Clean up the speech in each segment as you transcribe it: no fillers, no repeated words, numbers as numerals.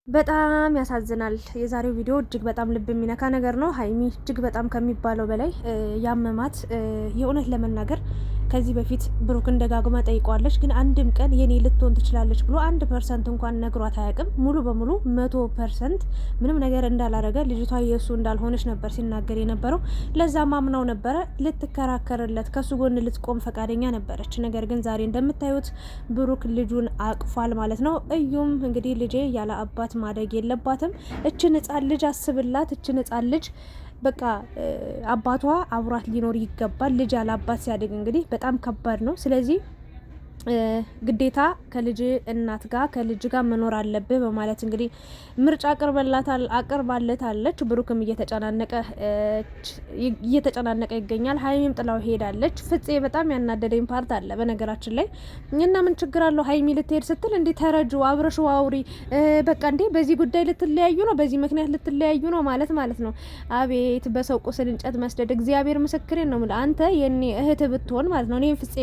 በጣም ያሳዝናል። የዛሬው ቪዲዮ እጅግ በጣም ልብ የሚነካ ነገር ነው። ሀይሚ እጅግ በጣም ከሚባለው በላይ ያመማት የእውነት ለመናገር ከዚህ በፊት ብሩክን ደጋግማ ጠይቋለች፣ ግን አንድም ቀን የኔ ልትሆን ትችላለች ብሎ 1% እንኳን ነግሯት አያውቅም። ሙሉ በሙሉ 100% ምንም ነገር እንዳላረገ ልጅቷ የእሱ እንዳልሆነች ነበር ሲናገር የነበረው። ለዛ ማምናው ነበረ፣ ልትከራከርለት ከሱ ጎን ልትቆም ፈቃደኛ ነበረች። ነገር ግን ዛሬ እንደምታዩት ብሩክ ልጁን አቅፏል ማለት ነው። እዩም እንግዲህ ልጄ ያለ አባት ማደግ የለባትም፣ እችን ህጻን ልጅ አስብላት፣ እችን ህጻን ልጅ በቃ አባቷ አብሯት ሊኖር ይገባል። ልጅ ያለ አባት ሲያድግ እንግዲህ በጣም ከባድ ነው። ስለዚህ ግዴታ ከልጅ እናት ጋር ከልጅ ጋር መኖር አለብህ በማለት እንግዲህ ምርጫ አቅርባለታለች። ብሩክም እየተጨናነቀ ይገኛል። ሀይሚም ጥላው ሄዳለች። ፍፄ በጣም ያናደደኝ ፓርት አለ በነገራችን ላይ እና ምን ችግር አለው ሀይሚ ልትሄድ ስትል እንዴ ተረጁ አብረሹ አውሪ በቃ እንዴ በዚህ ጉዳይ ልትለያዩ ነው፣ በዚህ ምክንያት ልትለያዩ ነው ማለት ነው። አቤት በሰው ቁስል እንጨት መስደድ። እግዚአብሔር ምስክሬን ነው። አንተ የኔ እህት ብትሆን ማለት ነው። እኔ ፍፄ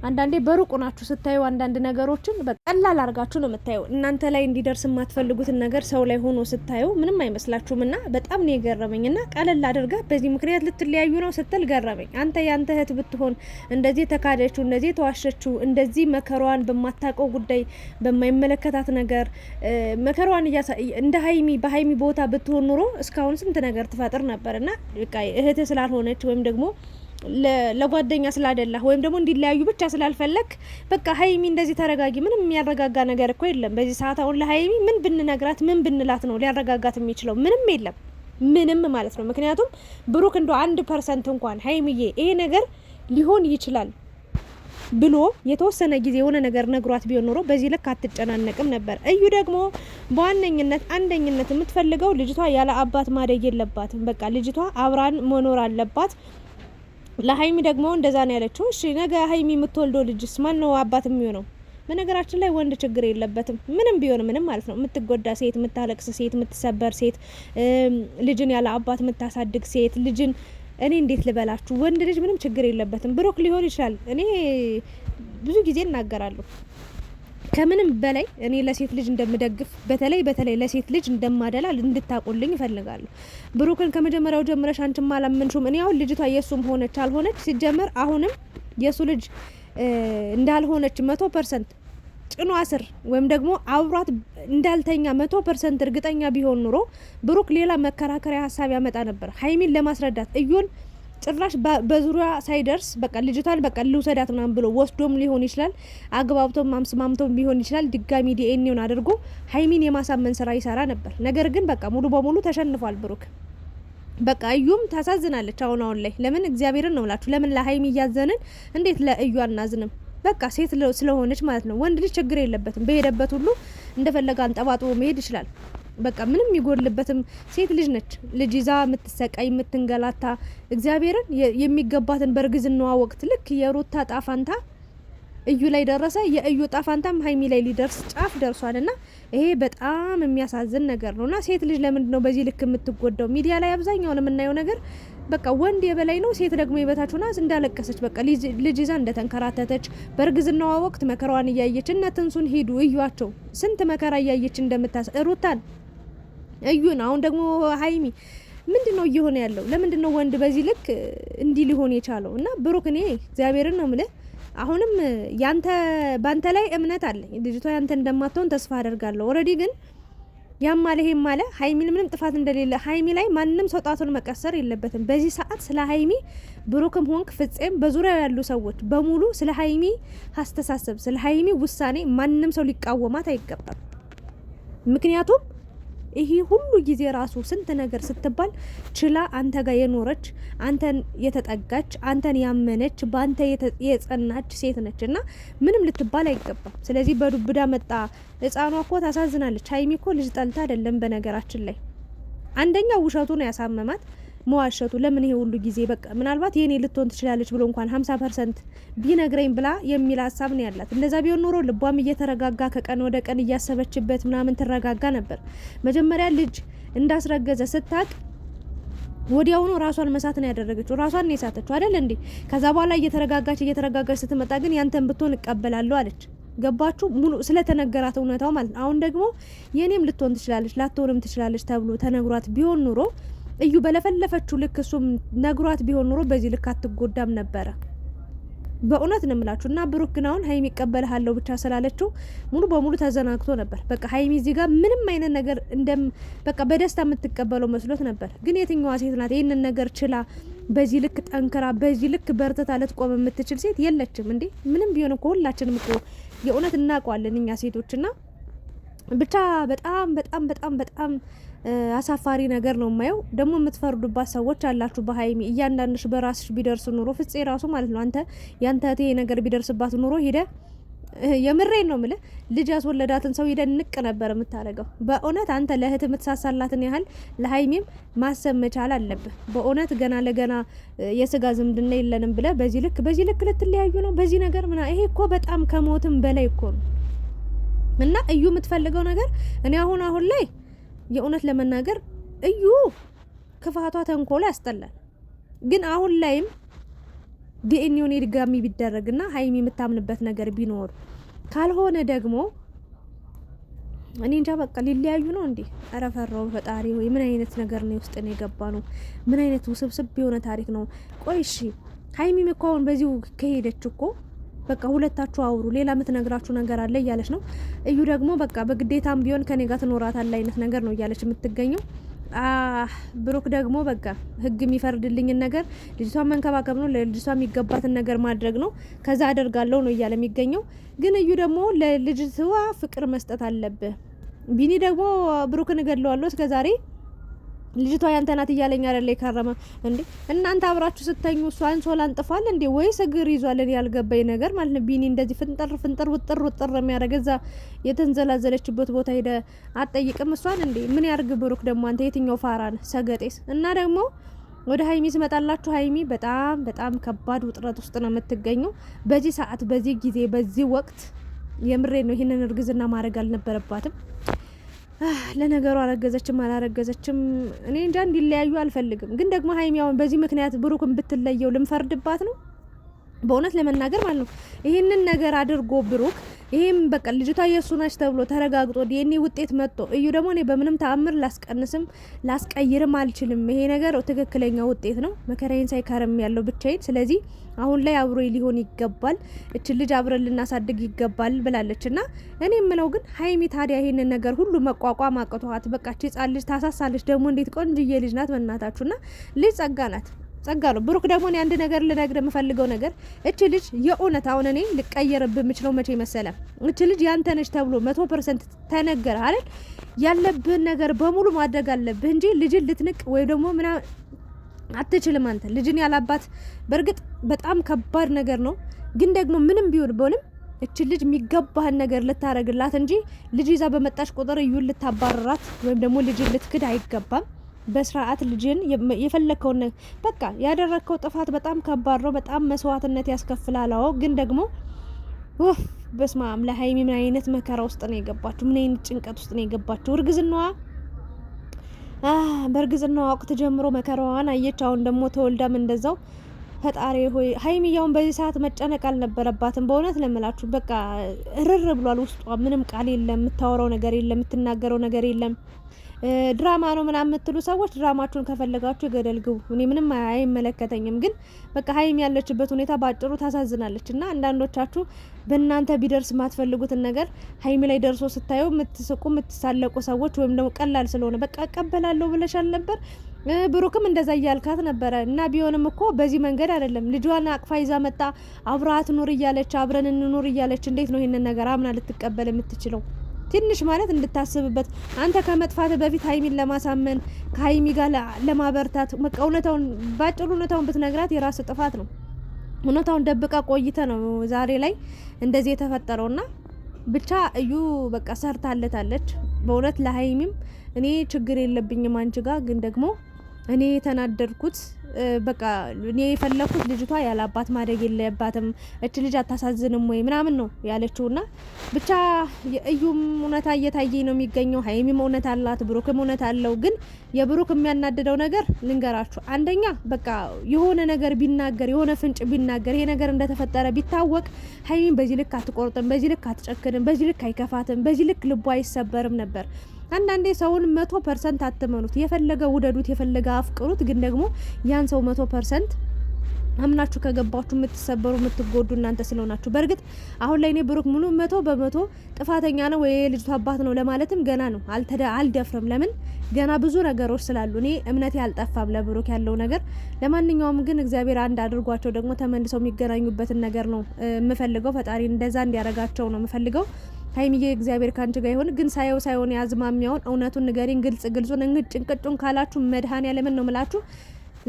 አንዳንዴ በሩቁ ናችሁ ስታዩ አንዳንድ ነገሮችን በቀላል አርጋችሁ ነው የምታዩ። እናንተ ላይ እንዲደርስ የማትፈልጉትን ነገር ሰው ላይ ሆኖ ስታዩ ምንም አይመስላችሁም። እና በጣም ነው የገረመኝ። እና ቀለል አድርጋ በዚህ ምክንያት ልትለያዩ ነው ስትል ገረመኝ። አንተ ያንተ እህት ብትሆን እንደዚህ ተካደችው፣ እንደዚህ ተዋሸችው፣ እንደዚህ መከሯን በማታውቀው ጉዳይ በማይመለከታት ነገር መከሯን እንደ ሀይሚ በሀይሚ ቦታ ብትሆን ኑሮ እስካሁን ስንት ነገር ትፈጥር ነበር። እና በቃ እህት ስላልሆነች ወይም ደግሞ ለጓደኛ ስላደላ ወይም ደግሞ እንዲለያዩ ብቻ ስላልፈለክ በቃ ሀይሚ እንደዚህ ተረጋጊ። ምንም የሚያረጋጋ ነገር እኮ የለም በዚህ ሰዓት። አሁን ለሀይሚ ምን ብንነግራት ምን ብንላት ነው ሊያረጋጋት የሚችለው? ምንም የለም፣ ምንም ማለት ነው። ምክንያቱም ብሩክ እንደ 1% እንኳን ሀይሚዬ ይሄ ነገር ሊሆን ይችላል ብሎ የተወሰነ ጊዜ የሆነ ነገር ነግሯት ቢሆን ኖሮ በዚህ ልክ አትጨናነቅም ነበር። እዩ ደግሞ በዋነኝነት አንደኝነት የምትፈልገው ልጅቷ ያለ አባት ማደግ የለባትም። በቃ ልጅቷ አብራን መኖር አለባት። ለሀይሚ ደግሞ እንደዛ ነው ያለችው። እሺ ነገ ሀይሚ የምትወልደው ልጅስ ማን ነው አባት የሚሆነው? በነገራችን ላይ ወንድ ችግር የለበትም ምንም ቢሆን ምንም ማለት ነው። የምትጎዳ ሴት፣ የምታለቅስ ሴት፣ የምትሰበር ሴት፣ ልጅን ያለ አባት የምታሳድግ ሴት ልጅን እኔ እንዴት ልበላችሁ፣ ወንድ ልጅ ምንም ችግር የለበትም። ብሩክ ሊሆን ይችላል። እኔ ብዙ ጊዜ እናገራለሁ ከምንም በላይ እኔ ለሴት ልጅ እንደምደግፍ በተለይ ለሴት ልጅ እንደማደላ እንድታቆልኝ ይፈልጋለሁ። ብሩክን ከመጀመሪያው ጀምረሽ አንቺም አላመንሹም። እኔ አሁን ልጅቷ የሱም ሆነች አልሆነች ሲጀመር አሁንም የሱ ልጅ እንዳልሆነች 100% ጭኗ ስር ወይም ደግሞ አብሯት እንዳልተኛ 100% እርግጠኛ ቢሆን ኑሮ ብሩክ ሌላ መከራከሪያ ሀሳብ ያመጣ ነበር ሀይሚን ለማስረዳት። እዩን ጭራሽ በዙሪያ ሳይደርስ በቃ ልጅቷን በቃ ልውሰዳት ምናምን ብሎ ወስዶም ሊሆን ይችላል፣ አግባብቶም ማምስማምቶም ሊሆን ይችላል። ድጋሚ ዲኤንኤውን አድርጎ ሀይሚን የማሳመን ስራ ይሰራ ነበር። ነገር ግን በቃ ሙሉ በሙሉ ተሸንፏል ብሩክ። በቃ እዩም ታሳዝናለች አሁን ላይ። ለምን እግዚአብሔርን ነው ምላችሁ፣ ለምን ለሀይሚ እያዘንን እንዴት ለእዩ አናዝንም? በቃ ሴት ስለሆነች ማለት ነው። ወንድ ልጅ ችግር የለበትም፣ በሄደበት ሁሉ እንደፈለገ አንጠባጥቦ መሄድ ይችላል። በቃ ምንም የሚጎልበትም ሴት ልጅ ነች። ልጅ ይዛ የምትሰቃይ የምትንገላታ እግዚአብሔርን የሚገባትን በእርግዝናዋ ወቅት ልክ የሩታ ጣፋንታ እዩ ላይ ደረሰ። የእዩ ጣፋንታም ሀይሚ ላይ ሊደርስ ጫፍ ደርሷል። እና ይሄ በጣም የሚያሳዝን ነገር ነው። እና ሴት ልጅ ለምንድን ነው በዚህ ልክ የምትጎዳው? ሚዲያ ላይ አብዛኛውን የምናየው ነገር በቃ ወንድ የበላይ ነው፣ ሴት ደግሞ የበታች ሆና እንዳለቀሰች በቃ ልጅ ይዛ እንደተንከራተተች በእርግዝናዋ ወቅት መከራዋን እያየች እነ ትንሱን ሂዱ እዩዋቸው ስንት መከራ እያየች ሩታን እዩን አሁን ደግሞ ሀይሚ ምንድነው እየሆነ ያለው? ለምንድነው ወንድ በዚህ ልክ እንዲህ ሊሆን የቻለው? እና ብሩክ እኔ እግዚአብሔርን ነው የምልህ አሁንም ባንተ ላይ እምነት አለኝ። ልጅቷ ያንተ እንደማትሆን ተስፋ አደርጋለሁ። ኦልሬዲ ግን ያም ማለ ይሄም ማለ ሀይሚን ምንም ጥፋት እንደሌለ ሀይሚ ላይ ማንንም ሰው ጣቱን መቀሰር የለበትም። በዚህ ሰዓት ስለ ሀይሚ ብሩክም ሆንክ ፍጼም በዙሪያው ያሉ ሰዎች በሙሉ ስለ ሀይሚ አስተሳሰብ ስለ ሀይሚ ውሳኔ ማንንም ሰው ሊቃወማት አይገባም። ምክንያቱም ይሄ ሁሉ ጊዜ ራሱ ስንት ነገር ስትባል ችላ አንተ ጋር የኖረች አንተን የተጠጋች አንተን ያመነች በአንተ የጸናች ሴት ነች እና ምንም ልትባል አይገባም። ስለዚህ በዱብዳ መጣ ህፃኗ እኮ ታሳዝናለች። ሀይሚ እኮ ልጅ ጠልታ አይደለም። በነገራችን ላይ አንደኛ ውሸቱ ነው ያሳመማት፣ መዋሸቱ። ለምን ይሄ ሁሉ ጊዜ በቃ ምናልባት የኔ ልትሆን ትችላለች ብሎ እንኳን 50% ቢነግረኝ ብላ የሚል ሀሳብ ነው ያላት። እንደዛ ቢሆን ኖሮ ልቧም እየተረጋጋ ከቀን ወደ ቀን እያሰበችበት ምናምን ትረጋጋ ነበር። መጀመሪያ ልጅ እንዳስረገዘ ስታቅ ወዲያውኑ ራሷን መሳት ነው ያደረገችው። ራሷን ነው የሳተችው አይደል እንዴ? ከዛ በኋላ እየተረጋጋች ስትመጣ ግን ያንተን ብትሆን እቀበላለሁ አለች። ገባችሁ? ሙሉ ስለተነገራት እውነታው ማለት ነው። አሁን ደግሞ የኔም ልትሆን ትችላለች ላትሆንም ትችላለች ተብሎ ተነግሯት ቢሆን ኑሮ እዩ በለፈለፈችው ልክ እሱም ነግሯት ቢሆን ኑሮ በዚህ ልክ አትጎዳም ነበረ። በእውነት ነው የምላችሁ። እና ብሩክ ግን አሁን ሀይሚ ይቀበልሃለሁ ብቻ ስላለችው ሙሉ በሙሉ ተዘናግቶ ነበር። በቃ ሀይሚ እዚህ ጋር ምንም አይነት ነገር በቃ በደስታ የምትቀበለው መስሎት ነበር። ግን የትኛዋ ሴት ናት ይህንን ነገር ችላ በዚህ ልክ ጠንክራ በዚህ ልክ በርተታ ልትቆም የምትችል ሴት የለችም እንዴ። ምንም ቢሆን እኮ ሁላችንም እኮ የእውነት እናውቀዋለን እኛ ሴቶችና ብቻ በጣም በጣም በጣም በጣም አሳፋሪ ነገር ነው የማየው። ደግሞ የምትፈርዱባት ሰዎች አላችሁ በሀይሚ። እያንዳንድሽ በራስሽ ቢደርስ ኑሮ ፍፄ ራሱ ማለት ነው አንተ ያንተ እህቴ ነገር ቢደርስባት ኑሮ ሄደ የምሬን ነው የምልህ ልጅ ያስወለዳትን ሰው ሄደ ንቅ ነበር የምታደርገው። በእውነት አንተ ለእህት የምትሳሳላትን ያህል ለሀይሚም ማሰብ መቻል አለብህ። በእውነት ገና ለገና የስጋ ዝምድና የለንም ብለህ በዚህ ልክ ልትለያዩ ነው በዚህ ነገር ይሄ እኮ በጣም ከሞትም በላይ እኮ ነው። እና እዩ የምትፈልገው ነገር እኔ አሁን ላይ የእውነት ለመናገር እዩ ክፋቷ ተንኮሉ ያስጠላል። ግን አሁን ላይም ዲኤንኤውን ድጋሚ ቢደረግና ሀይሚ የምታምንበት ነገር ቢኖር ካልሆነ ደግሞ እኔ እንጃ በቃ ሊለያዩ ነው እንዴ? ኧረ ፈራው ፈጣሪ ሆይ ምን አይነት ነገር ነው ውስጥ ነው የገባ ነው? ምን አይነት ውስብስብ የሆነ ታሪክ ነው? ቆይ እሺ ሀይሚም እኮ አሁን በዚሁ ከሄደች እኮ በቃ ሁለታችሁ አውሩ፣ ሌላ የምትነግራችሁ ነገር አለ እያለች ነው። እዩ ደግሞ በቃ በግዴታም ቢሆን ከኔ ጋር ትኖራታለህ አይነት ነገር ነው እያለች የምትገኘው። ብሩክ ደግሞ በቃ ህግ የሚፈርድልኝን ነገር ልጅቷን መንከባከብ ነው፣ ለልጅቷ የሚገባትን ነገር ማድረግ ነው፣ ከዛ አደርጋለሁ ነው እያለ የሚገኘው። ግን እዩ ደግሞ ለልጅቷ ፍቅር መስጠት አለብህ። ቢኒ ደግሞ ብሩክን እገድለዋለሁ እስከዛሬ ልጅቷ ያንተ ናት እያለኝ አይደለ የከረመ እንዴ? እናንተ አብራችሁ ስተኙ እሷ አንሶላ አንጥፏል እንዴ ወይስ እግር ይዟል? ያልገባኝ ነገር ማለት ነው። ቢኒ እንደዚህ ፍንጥር ውጥር የሚያደርግ እዛ የተንዘላዘለችበት ቦታ ሄደ አትጠይቅም እሷን እንዴ? ምን ያርግ ብሩክ ደግሞ አንተ የትኛው ፋራ ነህ ሰገጤስ? እና ደግሞ ወደ ሀይሚ ስመጣላችሁ ሀይሚ በጣም በጣም ከባድ ውጥረት ውስጥ ነው የምትገኘው በዚህ ሰዓት፣ በዚህ ጊዜ፣ በዚህ ወቅት። የምሬ ነው። ይህንን እርግዝና ማድረግ አልነበረባትም። ለነገሩ አረገዘችም አላረገዘችም እኔ እንጃ፣ እንዲለያዩ አልፈልግም። ግን ደግሞ ሀይሚያውን በዚህ ምክንያት ብሩክን ብትለየው ልንፈርድባት ነው በእውነት ለመናገር ማለት ነው። ይህንን ነገር አድርጎ ብሩክ ይሄም በቃ ልጅቷ የሱ ናች ተብሎ ተረጋግጦ ዲኤንኤ ውጤት መጥቶ እዩ ደግሞ እኔ በምንም ተአምር ላስቀንስም ላስቀይርም አልችልም። ይሄ ነገር ትክክለኛ ውጤት ነው። መከራዬን ሳይከረም ያለው ብቻዬን። ስለዚህ አሁን ላይ አብሮ ሊሆን ይገባል፣ እቺ ልጅ አብረን ልናሳድግ ይገባል ብላለችና እኔ የምለው ግን ሀይሚ ታዲያ ይሄንን ነገር ሁሉ መቋቋም አቅቷት በቃ እቺ ጻል ልጅ ታሳሳለች። ደግሞ እንዴት ቆንጅዬ ልጅ ናት በእናታችሁና ልጅ ጸጋ ናት፣ ጸጋ ነው። ብሩክ ደግሞ እኔ አንድ ነገር ልነግርህ የምፈልገው ነገር እቺ ልጅ የእውነት አሁን እኔ ልቀየርብህ የምችለው መቼ መሰለ እቺ ልጅ ያንተ ነች ተብሎ 100% ተነገረ አይደል? ያለብህን ነገር በሙሉ ማድረግ አለብህ እንጂ ልጅን ልትንቅ ወይ ደግሞ ምናምን አትችልም። አንተ ልጅን ያላባት በእርግጥ በጣም ከባድ ነገር ነው። ግን ደግሞ ምንም ቢሆን በሆንም እቺ ልጅ የሚገባህን ነገር ልታረግላት እንጂ ልጅ ይዛ በመጣች ቁጥር እዩን ልታባረራት ወይም ደግሞ ልጅን ልትክድ አይገባም። በስርዓት ልጅን የፈለከውን በቃ ያደረከው ጥፋት በጣም ከባድ ነው። በጣም መስዋዕትነት ያስከፍላል። አዎ ግን ደግሞ በስማም ለሀይሚ ምን አይነት መከራ ውስጥ ነው የገባችሁ? ምን አይነት ጭንቀት ውስጥ ነው የገባችሁ? እርግዝናዋ በእርግዝናዋ ወቅት ጀምሮ መከራዋን አየች። አሁን ደግሞ ተወልዳም እንደዛው። ፈጣሪ ሆይ ሀይሚያውን በዚህ ሰዓት መጨነቅ አልነበረባትም። በእውነት ለምላችሁ በቃ እርር ብሏል ውስጧ። ምንም ቃል የለም፣ የምታወራው ነገር የለም፣ የምትናገረው ነገር የለም። ድራማ ነው ምናምን የምትሉ ሰዎች ድራማችሁን ከፈለጋችሁ ገደል ግቡ። እኔ ምንም አይመለከተኝም። ግን በቃ ሀይሚ ያለችበት ሁኔታ ባጭሩ ታሳዝናለች። እና አንዳንዶቻችሁ በእናንተ ቢደርስ የማትፈልጉትን ነገር ሀይሚ ላይ ደርሶ ስታዩ የምትስቁ የምትሳለቁ ሰዎች ወይም ደግሞ ቀላል ስለሆነ በቃ እቀበላለሁ ብለሻል ነበር። ብሩክም እንደዛ እያልካት ነበረ። እና ቢሆንም እኮ በዚህ መንገድ አይደለም። ልጇን አቅፋ ይዛ መጣ አብራት ኑር እያለች አብረን እንኑር እያለች እንዴት ነው ይሄንን ነገር አምና ልትቀበል የምትችለው? ትንሽ ማለት እንድታስብበት አንተ ከመጥፋት በፊት ሀይሚን ለማሳመን ከሀይሚ ጋር ለማበርታት እውነታውን ባጭሩ እውነታውን ብትነግራት የራስ ጥፋት ነው። እውነታውን ደብቃ ቆይተ ነው ዛሬ ላይ እንደዚህ የተፈጠረውና ብቻ እዩ በቃ ሰርታለታለች። በእውነት ለሀይሚም እኔ ችግር የለብኝም አንቺ ጋር ግን ደግሞ እኔ የተናደድኩት በቃ እኔ የፈለኩት ልጅቷ ያለ አባት ማደግ የለባትም እች ልጅ አታሳዝንም ወይ ምናምን ነው ያለችውና ብቻ የእዩም እውነታ እየታየኝ ነው የሚገኘው። ሀይሚም እውነት አላት፣ ብሩክም እውነት አለው። ግን የብሩክ የሚያናድደው ነገር ልንገራችሁ። አንደኛ በቃ የሆነ ነገር ቢናገር የሆነ ፍንጭ ቢናገር ይሄ ነገር እንደተፈጠረ ቢታወቅ ሀይሚም በዚህ ልክ አትቆርጥም፣ በዚህ ልክ አትጨክንም፣ በዚህ ልክ አይከፋትም፣ በዚህ ልክ ልቧ አይሰበርም ነበር። አንዳንዴ ሰውን 100% አትመኑት። የፈለገ ውደዱት፣ የፈለገ አፍቅሩት። ግን ደግሞ ያን ሰው 100% አምናችሁ ከገባችሁ የምትሰበሩ የምትጎዱ እናንተ ስለሆናችሁ። በእርግጥ አሁን ላይ እኔ ብሩክ ሙሉ 100% ጥፋተኛ ነው ወይ የልጅቷ አባት ነው ለማለትም ገና ነው አልደፍርም። ለምን ገና ብዙ ነገሮች ስላሉ እኔ እምነቴ አልጠፋም ለብሩክ ያለው ነገር። ለማንኛውም ግን እግዚአብሔር አንድ አድርጓቸው ደግሞ ተመልሰው የሚገናኙበትን ነገር ነው የምፈልገው። ፈጣሪ እንደዛ እንዲያረጋቸው ነው የምፈልገው። ሀይሚዬ እግዚአብሔር ካንቺ ጋር ይሁን። ግን ሳይሆን ያዝማሚያውን እውነቱን ንገሪን፣ ግልጹን እንጭንቅጩን ካላችሁ መድኃኔዓለምን ነው ምላችሁ።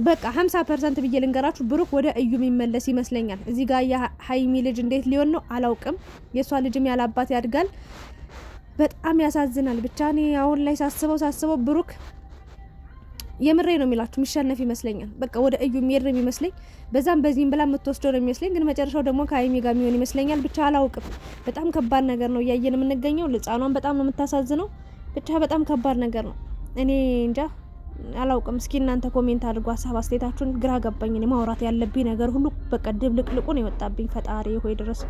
በቃ 50% ብዬ ልንገራችሁ፣ ብሩክ ወደ እዩ የሚመለስ ይመስለኛል። እዚህ ጋር የሀይሚ ልጅ እንዴት ሊሆን ነው አላውቅም። የእሷ ልጅም ያላባት ያድጋል። በጣም ያሳዝናል። ብቻ እኔ አሁን ላይ ሳስበው ብሩክ የምሬ ነው የሚላችሁ የሚሸነፍ ይመስለኛል። በቃ ወደ እዩ የሚሄድ ነው የሚመስለኝ። በዛም በዚህም ብላ የምትወስደው ነው የሚመስለኝ። ግን መጨረሻው ደግሞ ከሀይሚ ጋር የሚሆን ይመስለኛል። ብቻ አላውቅም። በጣም ከባድ ነገር ነው እያየን የምንገኘው። ልጻኗን በጣም ነው የምታሳዝነው። ብቻ በጣም ከባድ ነገር ነው። እኔ እንጃ አላውቅም። እስኪ እናንተ ኮሜንት አድርጉ ሀሳብ አስተያየታችሁን። ግራ ገባኝ። እኔ ማውራት ያለብኝ ነገር ሁሉ በቃ ድብልቅልቁን የወጣብኝ። ፈጣሪ ሆይ ድረስ